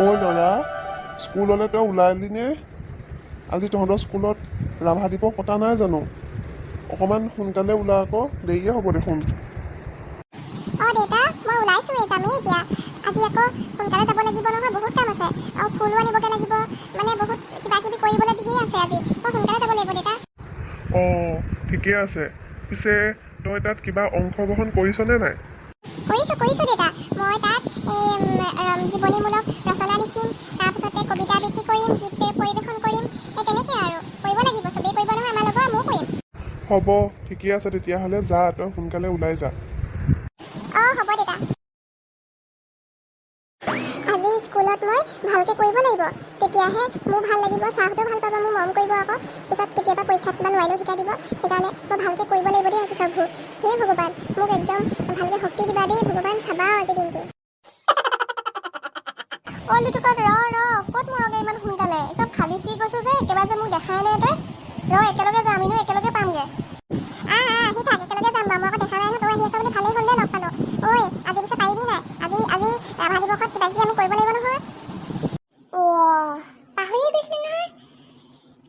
ঐ ল'ৰা, স্কুললৈ তই ওলালি নে? আজি তহঁতৰ স্কুলত ৰাভা দিৱস পতা নাই জানো? অকণমান সোনকালে ওলা আকৌ, দেৰিয়ে হ'ব দেখোন। দেউতা, মই ওলাইছোৱে, যামেই এতিয়া। আজি আকৌ সোনকালে যাব লাগিব নহয়, বহুত কাম আছে। আৰু ফুলো আনিবগৈ লাগিব, মানে বহুত কিবা কিবি কৰিবলৈ ধেৰ আছে আজি। মই সোনকালে যাব লাগিব দেউতা। অঁ, ঠিকে আছে। পিছে তই তাত কিবা অংশগ্ৰহণ কৰিছনে নাই? কৰিছোঁ দেউতা। মই তাত জীৱনীমূলক ৰচনা লিখিম, তাৰপিছতে কবিতা আবৃত্তি কৰিম, গীত পৰিৱেশন কৰিম, তেনেকৈ আৰু কৰিব লাগিব। চবেই কৰিব নহয় আমাৰ লগৰ, ময়ো কৰিম। হ'ব, ঠিকে আছে তেতিয়াহ'লে, যা তই সোনকালে ওলাই যা। হ'ব দেউতা। আজি স্কুলত মই ভালকৈ কৰিব লাগিব, তেতিয়াহে মোৰ ভাল লাগিব, ছাৰহঁতেও ভাল পাব, মোৰ মৰম কৰিব আকৌ। পিছত কেতিয়াবা পৰীক্ষাত কিবা নোৱাৰিলেও শিকাই দিব। সেইকাৰণে মই ভালকৈ কৰিব লাগিব দেই আজি চববোৰ। হে ভগৱান, মোক একদম ভালকৈ শক্তি দিবা দেই ভগৱান, চাবা আজি দিনটো। লুটুকত ক'ত মৰগে ইমান সোনকালে? একদম খালি চিৰি গৈছো যে, একেবাৰে যে মোক দেখাই নাই তই। একেলগে যাম, আমিনো একেলগে পামগে। আহি থাক, একেলগে যাম বাৰু। মই আকৌ দেখা নাই নহয়, তই আহি আছ বুলি ভালেই হ'ল দেই, লগ পালোঁ। ঐ, আজি পিছে পাৰিবি নাই? আজি ৰাভা দিৱসত কিবা কিবি আমি কৰিব লাগিব নহয়। পাহৰিয়ে গৈছিলো নহয়।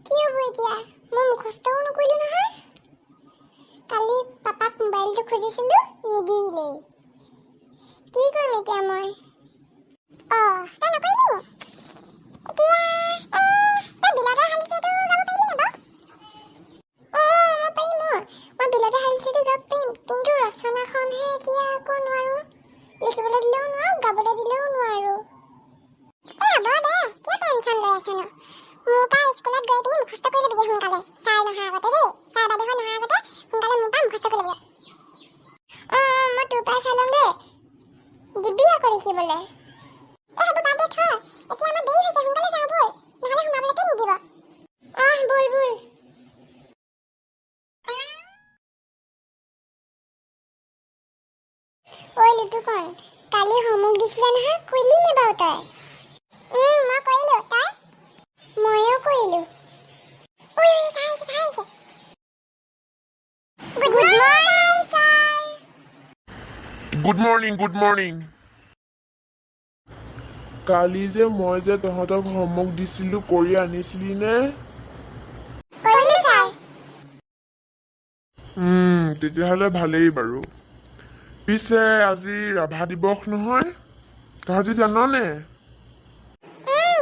কি হ'ব এতিয়া? মই মুখস্থও নকৰিলো নহয়। কালি পাপাক মোবাইলটো খুজিছিলো, নিদিলেই। কি কৰিম এতিয়া মই? তই নকৰিলি নি? এতিয়া তই বিলতে হালিছেটো গাব পাৰিবি নে বাৰু? মই পাৰিম। মই বিলতে হালিছেটো গাব পাৰিম, কিন্তু ৰচনাখনহে এতিয়া আকৌ নোৱাৰো। লিখিবলৈ দিলেও নোৱাৰো, গাবলৈ দিলেও নোৱাৰো। হ'ব দে, কিয় টেনশ্যন লৈ আছ নো? মোৰ পৰা স্কুলত গৈ পিনি মুখস্থ কৰি ল'বিগে সোনকালে, ছাৰ নহাৰ আগতে দেই। ছাৰ বাইদেউহঁত নহাৰ আগতে সোনকালে মোৰ পৰা মুখস্থ কৰি ল'বিগে। মই তোৰ পৰা চাই ল'ম দেই। দিবি আকৌ লিখিবলৈ। সেইবোৰ বাদ দে, থ। এতিয়া আমাৰ দেৰি হৈছে, সোনকালে যাওঁ ব'ল, নহ'লে সোমাবলৈকে নিদিব। ব'ল। ঐ লুটুকণ, কালি হোমৱৰ্ক দিছিলে নহয়, কৰিলি নে বাৰু তই? মই কৰিলোঁ, তই? ময়ো কৰিলোঁ। ছাৰ আহিছে। Good morning, sir. Good morning. কালি যে মই যে তহঁতক হোমৱৰ্ক দিছিলোঁ, কৰি আনিছিলি নে? কৰিলোঁ, ছাৰ। তেতিয়াহ'লে ভালেই বাৰু। পিছে আজি ৰাভা দিৱস নহয়, তহঁতি জাননে?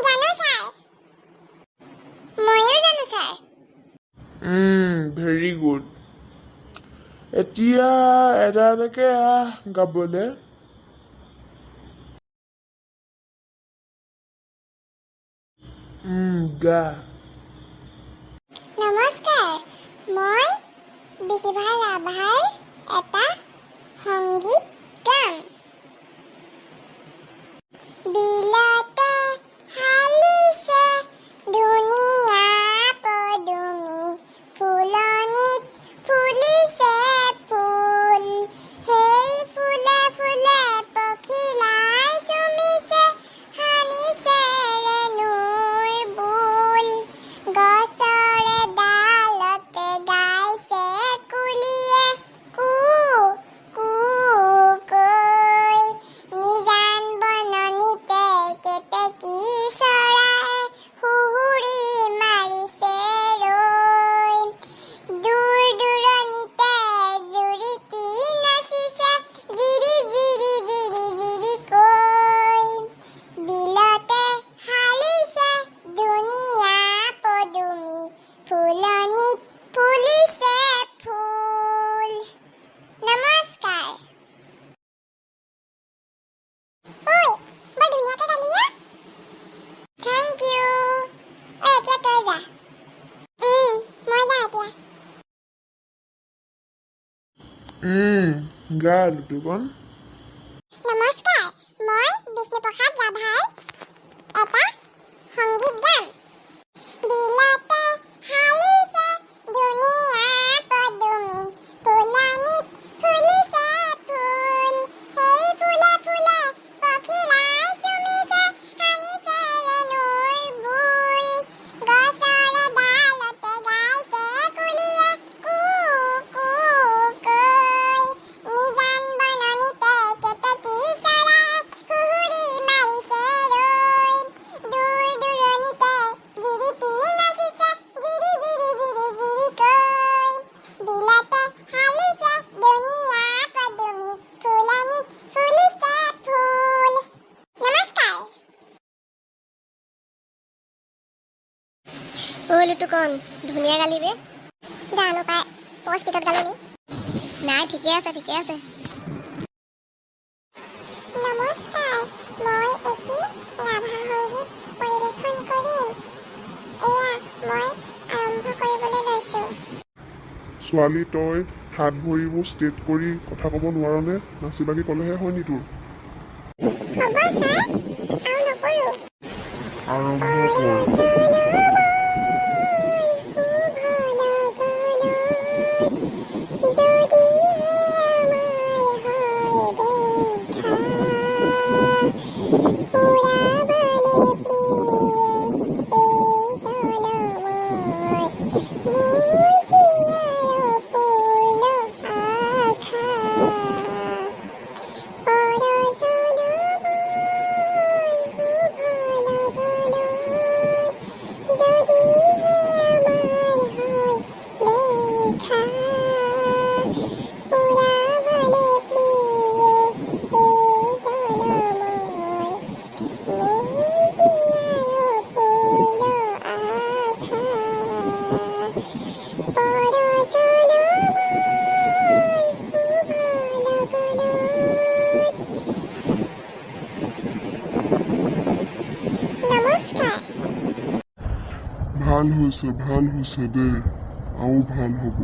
জানো, ছাৰ। ময়ো জানো, ছাৰ। Very good. এতিয়া এটাকে গাবলে। গা। নমস্কাৰ, মই বিষ্ণুপ্ৰসাদ ৰাভাৰ এটা সংগীত গাম। বিলতে হালিছে ধুনীয়া পদুমী, ফুলনিত ফুলিছে ফুল। সেই ফুলে ফুলে পখিলাই চুমিছে, সানিছে ৰেণুৰ বোল। গছৰে ডালতে গাইছে কুলিয়ে কু কু কৈ। নিজান বননিতে কেতেকী চৰাই সুহুৰি মাৰিছে ৰৈ। দূৰ দূৰণিতে জুৰিটি নাচিছে জিৰি জিৰি জিৰি জিৰি কৈ। বিলতে হালিছে ধুনীয়া পদুমী, ফুলনিত ফুলিছে ফুল। নমস্কাৰ। বৰ ধুনীয়াকৈ গালি অ'। Thank U. এতিয়া তই যা। মই যাওঁ এতিয়া। গা লুটুকণ। নমস্কাৰ, মই বিষ্ণুপ্ৰসাদ ৰাভাৰ এটা সংগীত গাম। বিলতে হালিছে ধুনীয়া পদুমী, ফুলনিত ফুলিছে ফুল। সেই ফুলে ফুলে পখিলাই চুমিছে, সানিছে ৰেণুৰ বোল। গছৰে ডালতে গাইছে কুলিয়ে কু কু কৈ। নিজান বননিতে লুটুকন ধুনীয়া গালি বে জানো পাই পস্পিটত গালো নি নাই ঠিকে আছে নমস্কাৰ মই এটি ৰাভা সংগীত পৰিৱেশন কৰিম এয়া মই আৰম্ভ কৰিবলৈ লৈছোঁ ছোৱালী তই হাত ভৰিবোৰ ষ্ট্ৰেট কৰি কথা ক'ব নোৱাৰনে নাচি বাগি ক'লেহে হয় নি তোৰ হ'ব ছাৰ আৰু নকৰোঁ আৰম্ভ কৰ ভাল হৈছে দেই আৰু ভাল হ'ব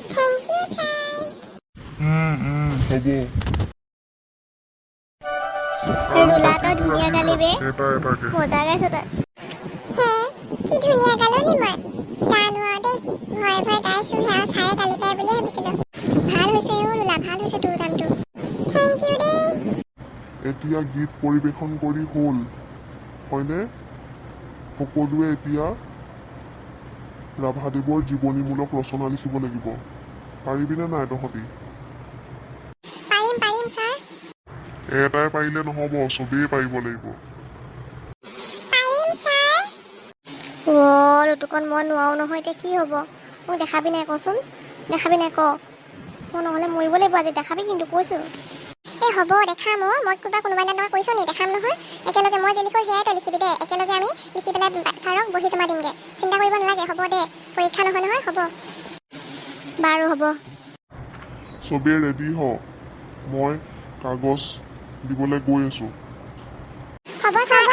থেংক ইউ ছাৰ হ'ব ৰুলা তই ধুনীয়া গালি বে এটা এটাকে মজা গাইছ তই হে কি ধুনীয়া গালো নি মই জানো আৰু দেই ভয়ে গাইছোঁ সেয়া চাৰে গালি পাই বুলি ভাবিছিলোঁ ভাল হৈছে ৰুলা ভাল হৈছে তোৰ গানটো থেংক ইউ দেই এতিয়া গীত পৰিৱেশন কৰি হ'ল হয়নে সকলোৱে এতিয়া ৰাভাদেৱৰ জীৱনীমূলক ৰচনা লিখিব লাগিব পাৰিবিনে নাই তহঁতি পাৰিম ছাৰ এটাই পাৰিলে নহ'ব চবেই পাৰিব লাগিব পাৰিম ছাৰ লুটুকন মই নোৱাৰো নহয় এতিয়া কি হ'ব মোক দেখাবি নাই কচোন দেখাবি নাই ক মই নহ'লে মৰিব লাগিব আজি দেখাবি কিন্তু কৈছোঁ এই হ'ব দেখাম মই কোনোবাই দিনা কৈছ নি দেখাম নহয় একেলগে মই যি লিখোঁ সেয়াই তই লিখিবি দে একেলগে আমি লিখি পেলাই ছাৰক বহি জমা দিমগৈ চিন্তা কৰিব নালাগে হ'ব দে পৰীক্ষা নহয় হ'ব বাৰু হ'ব চবেই ৰেডি হ মই কাগজ দিবলৈ গৈ আছোঁ হ'ব ছাৰ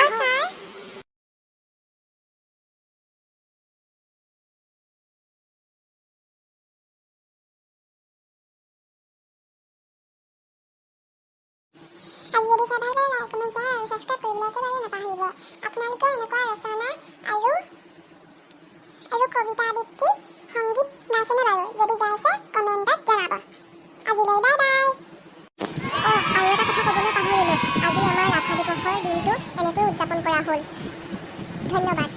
আজি যদি চাই ভাল লাগে কমেণ্ট শ্বেয়াৰ আৰু ছাবস্ক্ৰাইব কৰিবলৈ একেবাৰে নাপাহৰিব আপোনালোকেও এনেকুৱা ৰচনা আৰু কবিতা আবৃত্তি সংগীত গাইছেনে বাৰু যদি গাইছে কমেণ্টত জনাব আজিলৈ বাই বাই আৰু এটা কথা ক'বলৈ পাহৰিলোঁ আজি আমাৰ ৰাভা দিৱসৰ দিনটো এনেকৈ উদযাপন কৰা হ'ল ধন্যবাদ